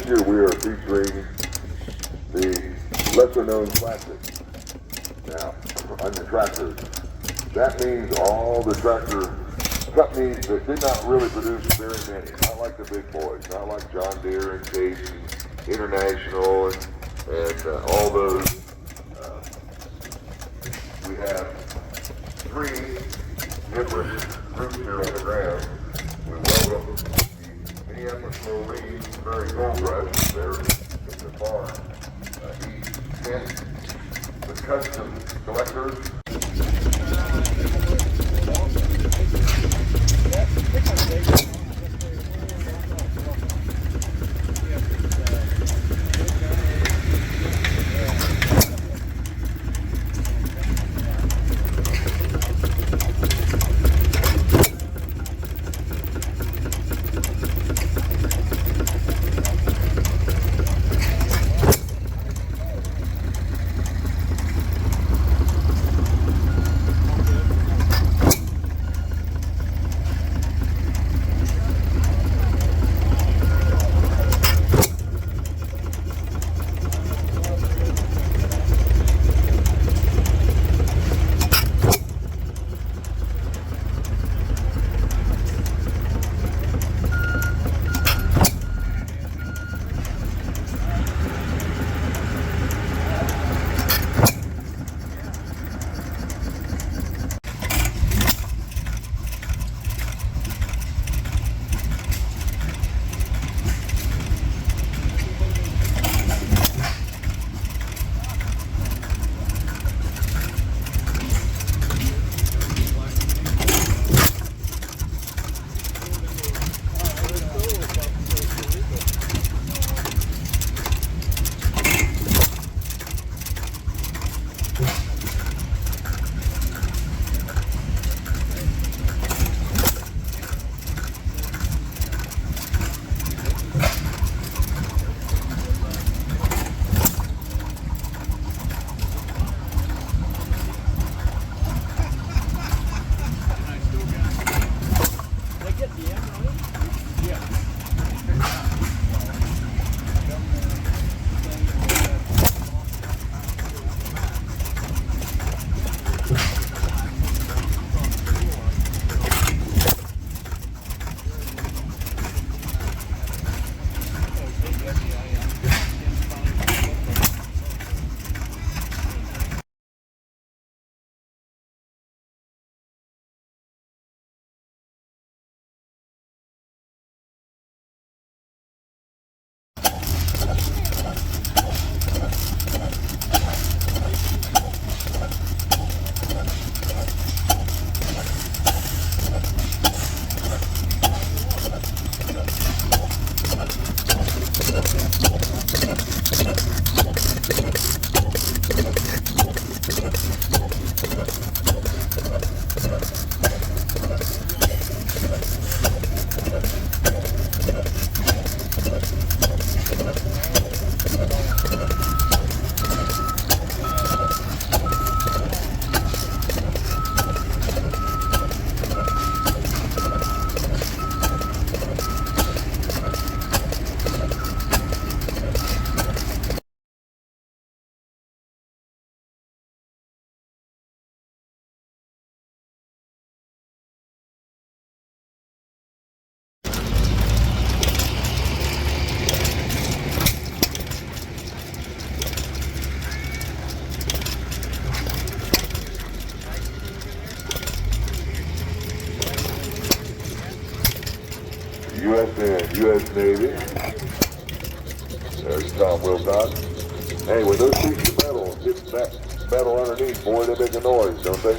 This year we are featuring the lesser-known classic. Now, on the tractors, that means all the tractor companies that did not really produce very many, not like the big boys, not like John Deere and Case and International and all those. We have three different groups here on the ground. We welcome the Minneapolis Marine Prairie Gold Rush. They're in the farm. East Kent, the custom collectors. U.S. Navy. There's Tom Wilcox. Hey, when those pieces of metal hit that metal underneath, boy, they make a noise, don't they?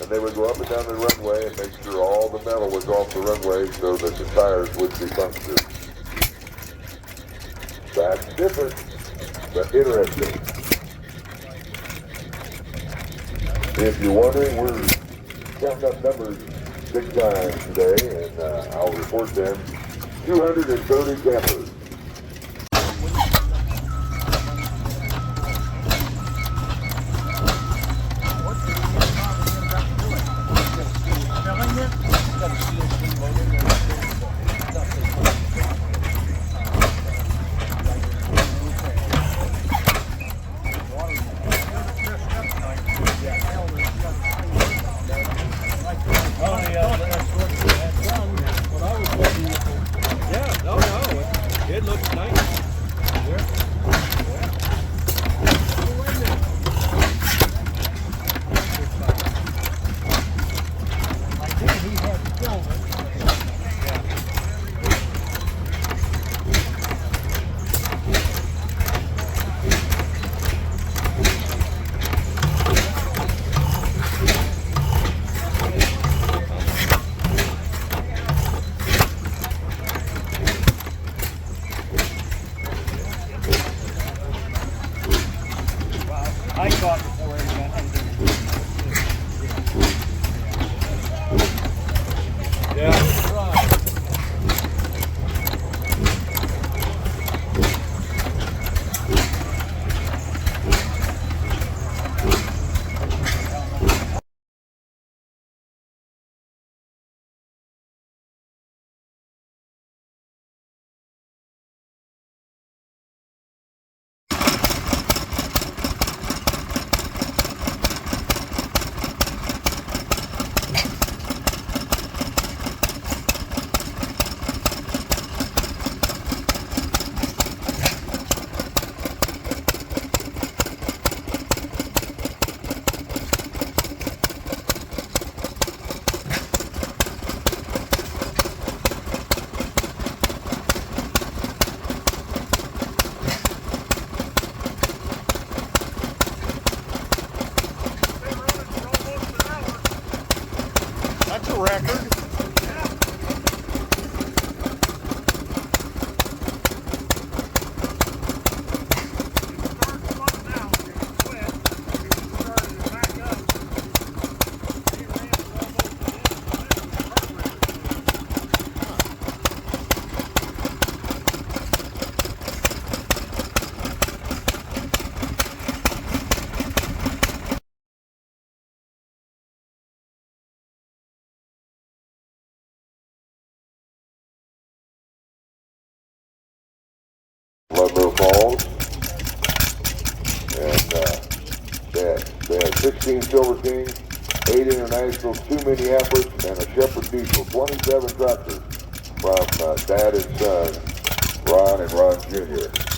And they would go up and down the runway and make sure all the metal was off the runway so that the tires wouldn't be punctured. That's different, but interesting. If you're wondering, we're counting up numbers big time today, and I'll report them. 230 campers. It looks nice. I caught before everyone. Yeah, right. That's a record. Ludlow Falls, and they had 16 Silver Kings, 8 Internationals, 2 Minneapolis, and a Shepherd Diesel. 27 tractors from Dad and son, Ron and Ron Jr.